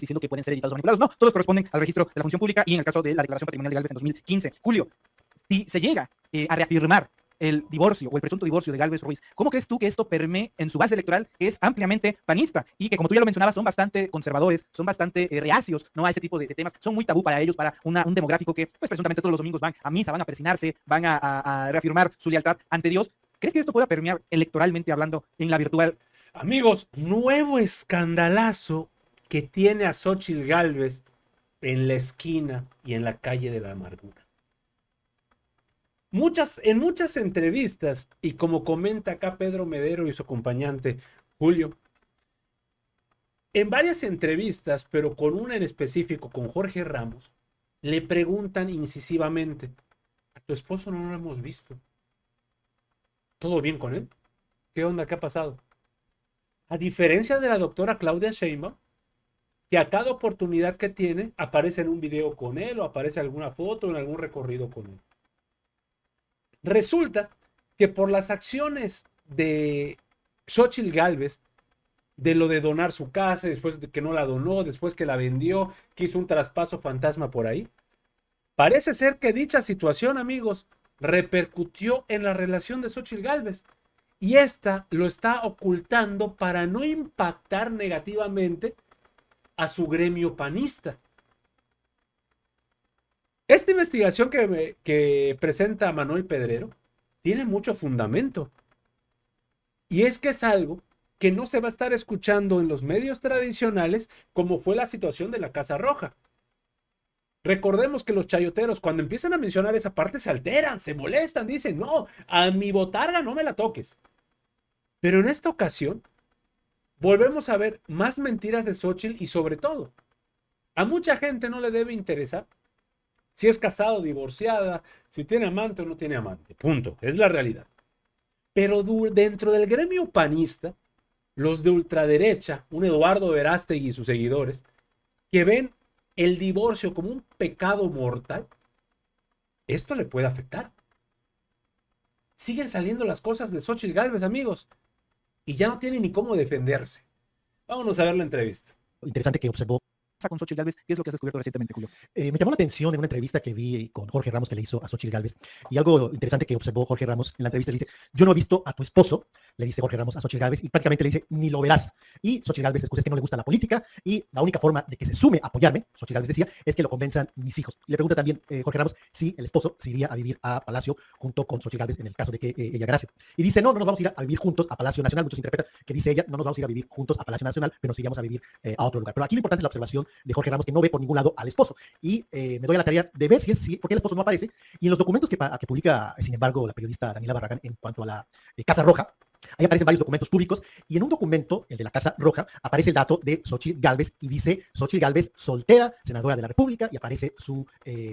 diciendo que pueden ser editados o manipulados. No, todos corresponden al registro de la función pública y en el caso de la declaración patrimonial de Gálvez en 2015. Julio, si se llega a reafirmar el divorcio o el presunto divorcio de Gálvez Ruiz, ¿cómo crees tú que esto permee en su base electoral, que es ampliamente panista y que, como tú ya lo mencionabas, son bastante conservadores, son bastante reacios, ¿no?, a ese tipo de temas, son muy tabú para ellos, para un demográfico que pues presuntamente todos los domingos van a misa, van a persinarse, van a reafirmar su lealtad ante Dios? ¿Crees que esto pueda permear electoralmente hablando en la virtual? Amigos, nuevo escandalazo que tiene a Xóchitl Gálvez en la esquina y en la calle de la amargura. En muchas entrevistas, y como comenta acá Pedro Medero y su acompañante Julio, en varias entrevistas, pero con una en específico, con Jorge Ramos, le preguntan incisivamente: a tu esposo no lo hemos visto. ¿Todo bien con él? ¿Qué onda? ¿Qué ha pasado? A diferencia de la doctora Claudia Sheinbaum, que a cada oportunidad que tiene aparece en un video con él o aparece alguna foto en algún recorrido con él. Resulta que por las acciones de Xóchitl Gálvez, de lo de donar su casa, después de que no la donó, después que la vendió, que hizo un traspaso fantasma por ahí, parece ser que dicha situación, amigos, repercutió en la relación de Xóchitl Gálvez. Y esta lo está ocultando para no impactar negativamente a su gremio panista. Esta investigación que presenta Manuel Pedrero tiene mucho fundamento. Y es que es algo que no se va a estar escuchando en los medios tradicionales, como fue la situación de la Casa Roja. Recordemos que los chayoteros, cuando empiezan a mencionar esa parte, se alteran, se molestan, dicen: no, a mi botarga no me la toques. Pero en esta ocasión, volvemos a ver más mentiras de Xóchitl y, sobre todo, a mucha gente no le debe interesar si es casado o divorciada, si tiene amante o no tiene amante. Punto. Es la realidad. Pero dentro del gremio panista, los de ultraderecha, un Eduardo Verástegui y sus seguidores, que ven el divorcio como un pecado mortal, esto le puede afectar. Siguen saliendo las cosas de Xóchitl Gálvez, amigos, y ya no tiene ni cómo defenderse. Vámonos a ver la entrevista. Interesante que observó Con Xóchitl Gálvez, ¿qué es lo que has descubierto recientemente, Julio? me llamó la atención en una entrevista que vi con Jorge Ramos que le hizo a Xóchitl Gálvez, y algo interesante que observó Jorge Ramos en la entrevista: le dice: yo no he visto a tu esposo, le dice Jorge Ramos a Xóchitl Gálvez, y prácticamente le dice: ni lo verás. Y Xóchitl Gálvez excusa: es que no le gusta la política y la única forma de que se sume a apoyarme, Xóchitl Gálvez decía, es que lo convenzan mis hijos. Y le pregunta también Jorge Ramos si el esposo se iría a vivir a Palacio junto con Xóchitl Gálvez en el caso de que ella ganase. Y dice: no, no nos vamos a ir a vivir juntos a Palacio Nacional. Muchos interpretan que dice ella: no nos vamos a ir a vivir juntos a Palacio Nacional, pero nos iríamos a vivir a otro lugar. Pero aquí lo importante es la observación de Jorge Ramos, que no ve por ningún lado al esposo. Y me doy a la tarea de ver por qué el esposo no aparece. Y en los documentos que publica, sin embargo, la periodista Daniela Barragán en cuanto a la Casa Roja, ahí aparecen varios documentos públicos, y en un documento, el de la Casa Roja, aparece el dato de Xóchitl Gálvez y dice: Xóchitl Gálvez, soltera, senadora de la República, y aparece su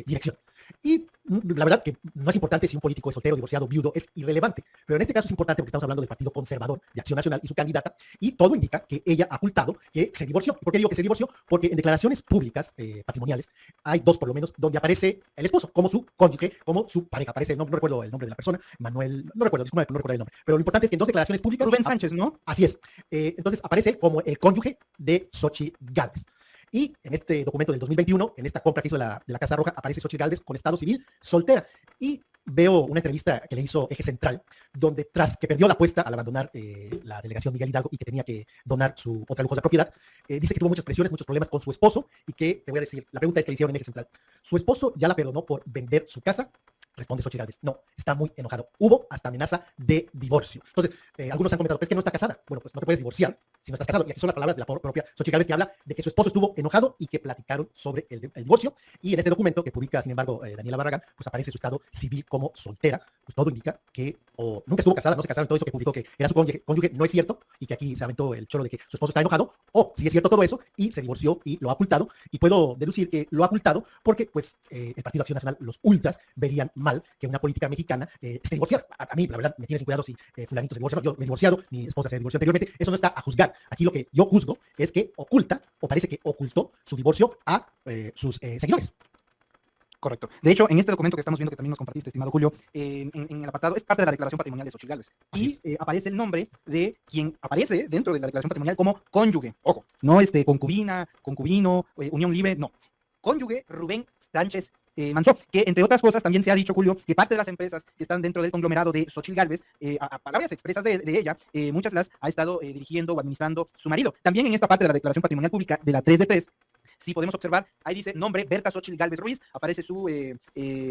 dirección. Y la verdad que no es importante si un político es soltero, divorciado, viudo, es irrelevante. Pero en este caso es importante porque estamos hablando del Partido Conservador de Acción Nacional y su candidata, y todo indica que ella ha ocultado que se divorció. ¿Por qué digo que se divorció? Porque en declaraciones públicas patrimoniales hay dos, por lo menos, donde aparece el esposo como su cónyuge, como su pareja. Aparece, no recuerdo el nombre de la persona, Manuel, no recuerdo, disculpa, no recuerdo el nombre. Pero lo importante es que en dos declaraciones públicas... Rubén Sánchez, ¿no? Así es. Entonces aparece como el cónyuge de Xóchitl Gálvez. Y en este documento del 2021, en esta compra que hizo de la Casa Roja, aparece Xóchitl Gálvez con estado civil, soltera. Y veo una entrevista que le hizo Eje Central, donde tras que perdió la apuesta al abandonar la delegación Miguel Hidalgo y que tenía que donar su otra lujosa propiedad, dice que tuvo muchas presiones, muchos problemas con su esposo, y que, te voy a decir, la pregunta es que le hicieron en Eje Central: ¿su esposo ya la perdonó por vender su casa? Responde Xóchitl Gálvez: no, está muy enojado. Hubo hasta amenaza de divorcio. Entonces, algunos han comentado: ¿es que no está casada? Bueno, pues no te puedes divorciar si no estás casado. Y aquí son las palabras de la propia Xóchitl Gálvez, que habla de que su esposo estuvo enojado y que platicaron sobre el divorcio. Y en este documento que publica, sin embargo, Daniela Barragán, pues aparece su estado civil como soltera. Pues todo indica que o nunca estuvo casada, no se casaron, todo eso que publicó que era su cónyuge no es cierto, y que aquí se aventó el choro de que su esposo está enojado, o si es cierto todo eso y se divorció y lo ha ocultado. Y puedo deducir que lo ha ocultado porque pues el Partido Acción Nacional, los ultras, verían mal que una política mexicana esté divorciada. A mí, la verdad, me tiene sin cuidado si fulanito se divorcia. Yo me he divorciado, mi esposa se divorció anteriormente, eso no está a juzgar. Aquí lo que yo juzgo es que oculta, o parece que ocultó su divorcio a sus seguidores. Correcto. De hecho, en este documento que estamos viendo, que también nos compartiste, estimado Julio, en el apartado, es parte de la declaración patrimonial de Xochitl Gálvez. Así Y aparece el nombre de quien aparece dentro de la declaración patrimonial como cónyuge. Ojo, no concubina, concubino, unión libre, no. Cónyuge Rubén Sánchez Manzó, que entre otras cosas también se ha dicho, Julio, que parte de las empresas que están dentro del conglomerado de Xochitl Gálvez, a palabras expresas de ella, muchas las ha estado dirigiendo o administrando su marido. También en esta parte de la declaración patrimonial pública de la 3 de 3, si podemos observar, ahí dice nombre Berta Xochitl Gálvez Ruiz, aparece su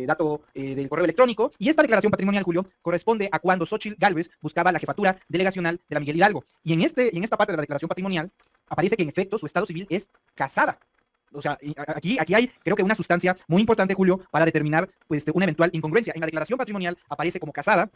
dato del correo electrónico, y esta declaración patrimonial, Julio, corresponde a cuando Xochitl Gálvez buscaba la jefatura delegacional de la Miguel Hidalgo. Y en esta parte de la declaración patrimonial aparece que en efecto su estado civil es casada. O sea, aquí hay, creo que una sustancia muy importante, Julio, para determinar pues, una eventual incongruencia. En la declaración patrimonial aparece como casada,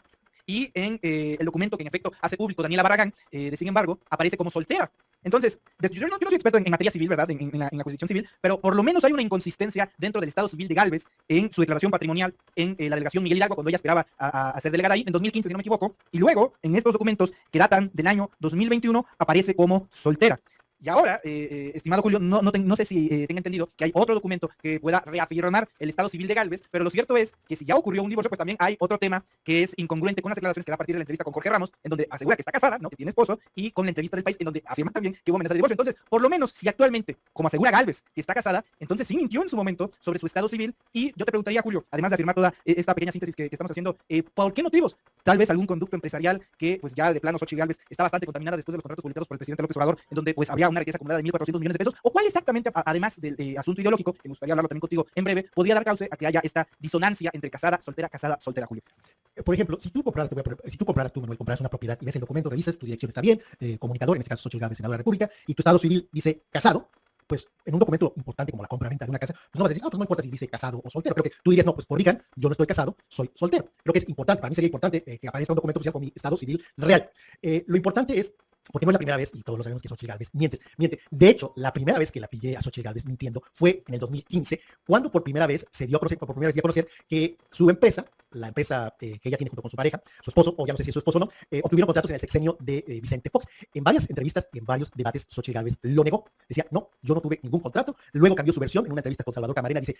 y en el documento que en efecto hace público Daniela Barragán, sin embargo, aparece como soltera. Entonces, yo no soy experto en materia civil, ¿verdad? En la jurisdicción civil, pero por lo menos hay una inconsistencia dentro del estado civil de Gálvez en su declaración patrimonial en la delegación Miguel Hidalgo, cuando ella esperaba a ser delegada ahí en 2015, si no me equivoco, y luego en estos documentos que datan del año 2021 aparece como soltera. Y ahora, estimado Julio, no sé si tenga entendido que hay otro documento que pueda reafirmar el estado civil de Gálvez, pero lo cierto es que si ya ocurrió un divorcio, pues también hay otro tema que es incongruente con las declaraciones que da a partir de la entrevista con Jorge Ramos, en donde asegura que está casada, ¿no? Que tiene esposo, y con la entrevista del País, en donde afirma también que hubo amenaza de divorcio. Entonces, por lo menos, si actualmente, como asegura Gálvez, que está casada, entonces sí mintió en su momento sobre su estado civil. Y yo te preguntaría, Julio, además de afirmar toda esta pequeña síntesis que estamos haciendo, ¿por qué motivos? Tal vez algún conducto empresarial que, pues ya de plano, Xochitl Gálvez está bastante contaminada después de los contratos publicados por el presidente López Obrador, en donde pues había una riqueza acumulada de 1.400 millones de pesos, o cuál exactamente, además del asunto ideológico, que me gustaría hablarlo también contigo en breve, podría dar causa a que haya esta disonancia entre casada, soltera, Julio. Por ejemplo, si tú compraras, Manuel, compraras una propiedad y ves el documento, revisas, tu dirección está bien, comunicador, en este caso Xochitl Gálvez, senador de la República, y tu estado civil dice casado, pues en un documento importante como la compra-venta de una casa, pues no vas a decir, pues no importa si dice casado o soltero. Creo que tú dirías, no, pues corrijan, yo no estoy casado, soy soltero. Creo que es importante, para mí sería importante que aparezca un documento oficial con mi estado civil real. Lo importante es, porque no es la primera vez, y todos lo sabemos, que Xochitl Gálvez miente. De hecho, la primera vez que la pillé a Xochitl Gálvez mintiendo fue en el 2015, cuando por primera vez dio a conocer que su empresa, la empresa que ella tiene junto con su pareja, su esposo, o ya no sé si es su esposo o no, obtuvieron contratos en el sexenio de Vicente Fox. En varias entrevistas y en varios debates, Xochitl Gálvez lo negó. Decía, no, yo no tuve ningún contrato. Luego cambió su versión en una entrevista con Salvador Camarena. Dice,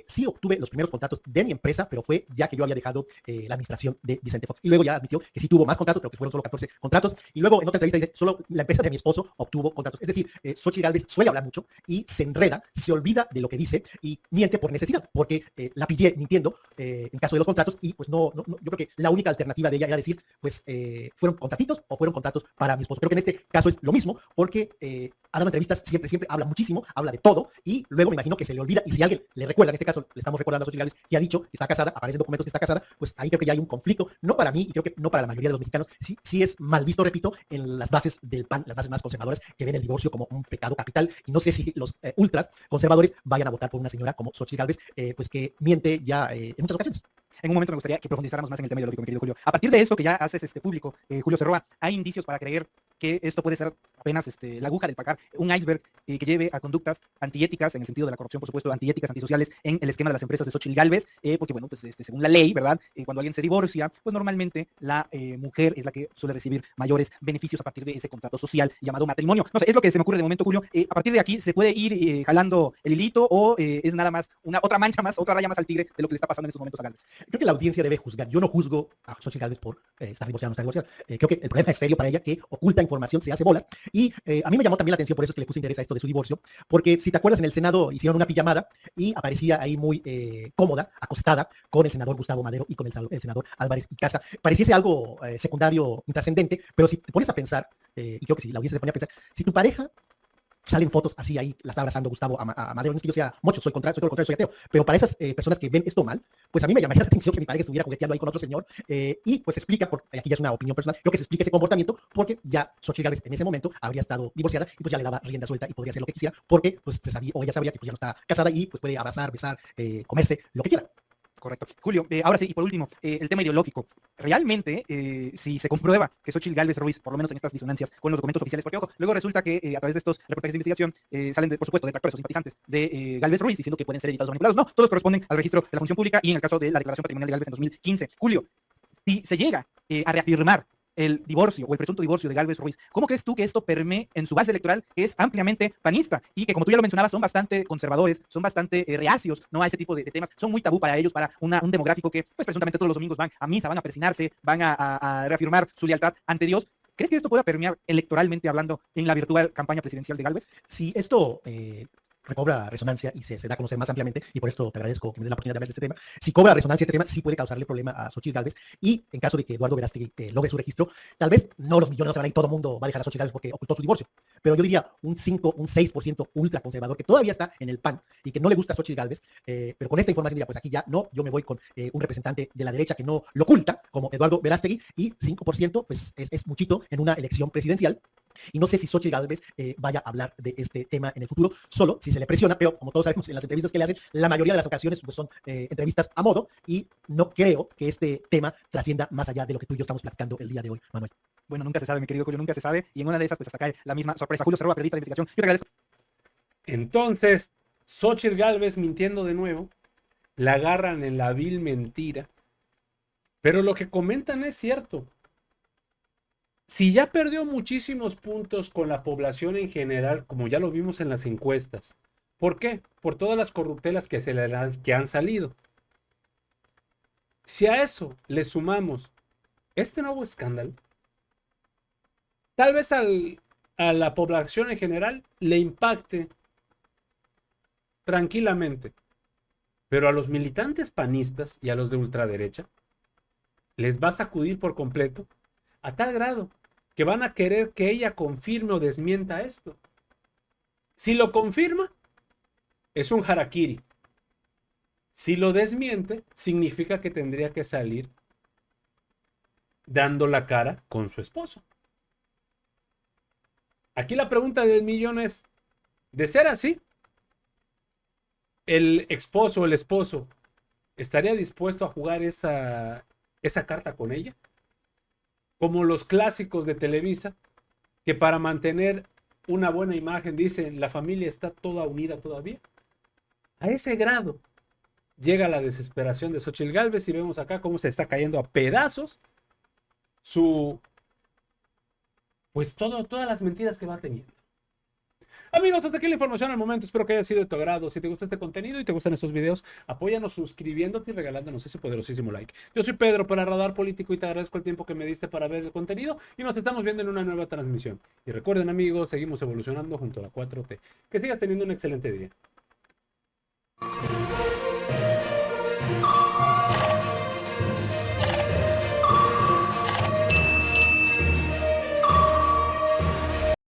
sí obtuve los primeros contratos de mi empresa, pero fue ya que yo había dejado la administración de Vicente Fox. Y luego ya admitió que sí tuvo más contratos, pero que fueron solo 14 contratos. Y luego en otra entrevista dice, solo la empresa de mi esposo obtuvo contratos. Es decir, Xochitl Gálvez suele hablar mucho y se enreda, se olvida de lo que dice y miente por necesidad, porque la pillé mintiendo en caso de los contratos, y pues yo creo que la única alternativa de ella era decir, pues fueron contratitos o fueron contratos para mi esposo. Creo que en este caso es lo mismo, porque ha dado entrevistas, siempre habla muchísimo, habla de todo, y luego me imagino que se le olvida, y si alguien le recuerda, en este caso le estamos recordando a Xochitl Gálvez que ha dicho que está casada, aparecen documentos que está casada, pues ahí creo que ya hay un conflicto, no para mí, y creo que no para la mayoría de los mexicanos. Sí es mal visto, repito, en las bases del PAN, las bases más conservadoras, que ven el divorcio como un pecado capital, y no sé si los ultras conservadores vayan a votar por una señora como Xochitl Gálvez, pues que miente ya en muchas ocasiones. En un momento me gustaría que profundizáramos más en el tema ideológico, mi querido Julio. A partir de esto que ya haces público, Julio Cerroa, ¿hay indicios para creer que esto puede ser apenas la aguja del pacar, un iceberg que lleve a conductas antiéticas, en el sentido de la corrupción, por supuesto, antiéticas, antisociales, en el esquema de las empresas de Xochitl Gálvez? Porque, bueno, pues según la ley, ¿verdad? Cuando alguien se divorcia, pues normalmente la mujer es la que suele recibir mayores beneficios a partir de ese contrato social llamado matrimonio. No sé, es lo que se me ocurre de momento, Julio. A partir de aquí, ¿se puede ir jalando el hilito, o es nada más otra mancha más, otra raya más al tigre de lo que le está pasando en estos momentos a Gálvez? Creo que la audiencia debe juzgar. Yo no juzgo a Xochitl Gálvez por estar divorciada o no estar divorciada. Creo que el problema es serio para ella, que oculta información, se hace bolas. Y a mí me llamó también la atención, por eso es que le puse interés a esto de su divorcio, porque si te acuerdas, en el Senado hicieron una pijamada y aparecía ahí muy cómoda, acostada, con el senador Gustavo Madero y con el senador Álvarez y Casa. Pareciese algo secundario, intrascendente, pero si te pones a pensar, y creo que si la audiencia se pone a pensar, si tu pareja salen fotos así, ahí la está abrazando Gustavo a Madero, no es que yo sea mocho, soy todo lo contrario, soy ateo, pero para esas personas que ven esto mal, pues a mí me llamaría la atención que mi pareja estuviera jugueteando ahí con otro señor, y pues explica, aquí ya es una opinión personal, creo que se explica ese comportamiento, porque ya Xochitl Gálvez en ese momento habría estado divorciada, y pues ya le daba rienda suelta y podría hacer lo que quisiera, porque pues se sabía, o ella sabía que pues ya no está casada, y pues puede abrazar, besar, comerse, lo que quiera. Correcto. Julio, ahora sí, y por último, el tema ideológico. Realmente, si se comprueba que Xochitl Gálvez Ruiz, por lo menos en estas disonancias con los documentos oficiales, porque ojo, luego resulta que a través de estos reportajes de investigación salen, por supuesto, detractores o simpatizantes de Gálvez Ruiz diciendo que pueden ser editados o manipulados. No, todos corresponden al registro de la función pública, y en el caso de la declaración patrimonial de Gálvez en 2015. Julio, si se llega a reafirmar el divorcio o el presunto divorcio de Gálvez Ruiz, ¿cómo crees tú que esto permee en su base electoral, que es ampliamente panista y que, como tú ya lo mencionabas, son bastante conservadores, son bastante reacios, ¿no?, a ese tipo de temas, son muy tabú para ellos, para un demográfico que pues presuntamente todos los domingos van a misa, van a persinarse, van a reafirmar su lealtad ante Dios? ¿Crees que esto pueda permear electoralmente hablando en la virtual campaña presidencial de Gálvez? Si esto recobra resonancia y se da a conocer más ampliamente, y por esto te agradezco que me des la oportunidad de hablar de este tema, si cobra resonancia este tema, sí puede causarle problema a Xochitl Gálvez, y en caso de que Eduardo Verástegui logre su registro, tal vez no los millones no se van a ir, todo el mundo va a dejar a Xochitl Gálvez porque ocultó su divorcio, pero yo diría un 5, un 6% ultra conservador que todavía está en el PAN y que no le gusta a Xochitl Gálvez, pero con esta información diría, pues aquí ya no, yo me voy con un representante de la derecha que no lo oculta, como Eduardo Verástegui, y 5% pues es muchito en una elección presidencial. Y no sé si Xochitl Gálvez vaya a hablar de este tema en el futuro, solo si se le presiona, pero como todos sabemos en las entrevistas que le hacen, la mayoría de las ocasiones pues, son entrevistas a modo, y no creo que este tema trascienda más allá de lo que tú y yo estamos platicando el día de hoy, Manuel. Bueno, nunca se sabe, mi querido Julio, nunca se sabe, y en una de esas pues hasta cae la misma sorpresa. Julio Cerroba, periodista de investigación, yo te agradezco. Entonces, Xochitl Gálvez mintiendo de nuevo, la agarran en la vil mentira, pero lo que comentan es cierto. Si ya perdió muchísimos puntos con la población en general, como ya lo vimos en las encuestas, ¿por qué? Por todas las corruptelas que han salido. Si a eso le sumamos este nuevo escándalo, tal vez a la población en general le impacte tranquilamente, pero a los militantes panistas y a los de ultraderecha les va a sacudir por completo, a tal grado que van a querer que ella confirme o desmienta esto. Si lo confirma, es un harakiri. Si lo desmiente, significa que tendría que salir dando la cara con su esposo. Aquí la pregunta del millón es, de ser así, ¿el esposo o el esposo estaría dispuesto a jugar esa carta con ella? Como los clásicos de Televisa, que para mantener una buena imagen dicen la familia está toda unida todavía. A ese grado llega la desesperación de Xochitl Gálvez y vemos acá cómo se está cayendo a pedazos todas las mentiras que va teniendo. Amigos, hasta aquí la información al momento. Espero que haya sido de tu agrado. Si te gusta este contenido y te gustan estos videos, apóyanos suscribiéndote y regalándonos ese poderosísimo like. Yo soy Pedro para Radar Político y te agradezco el tiempo que me diste para ver el contenido y nos estamos viendo en una nueva transmisión. Y recuerden, amigos, seguimos evolucionando junto a la 4T. Que sigas teniendo un excelente día.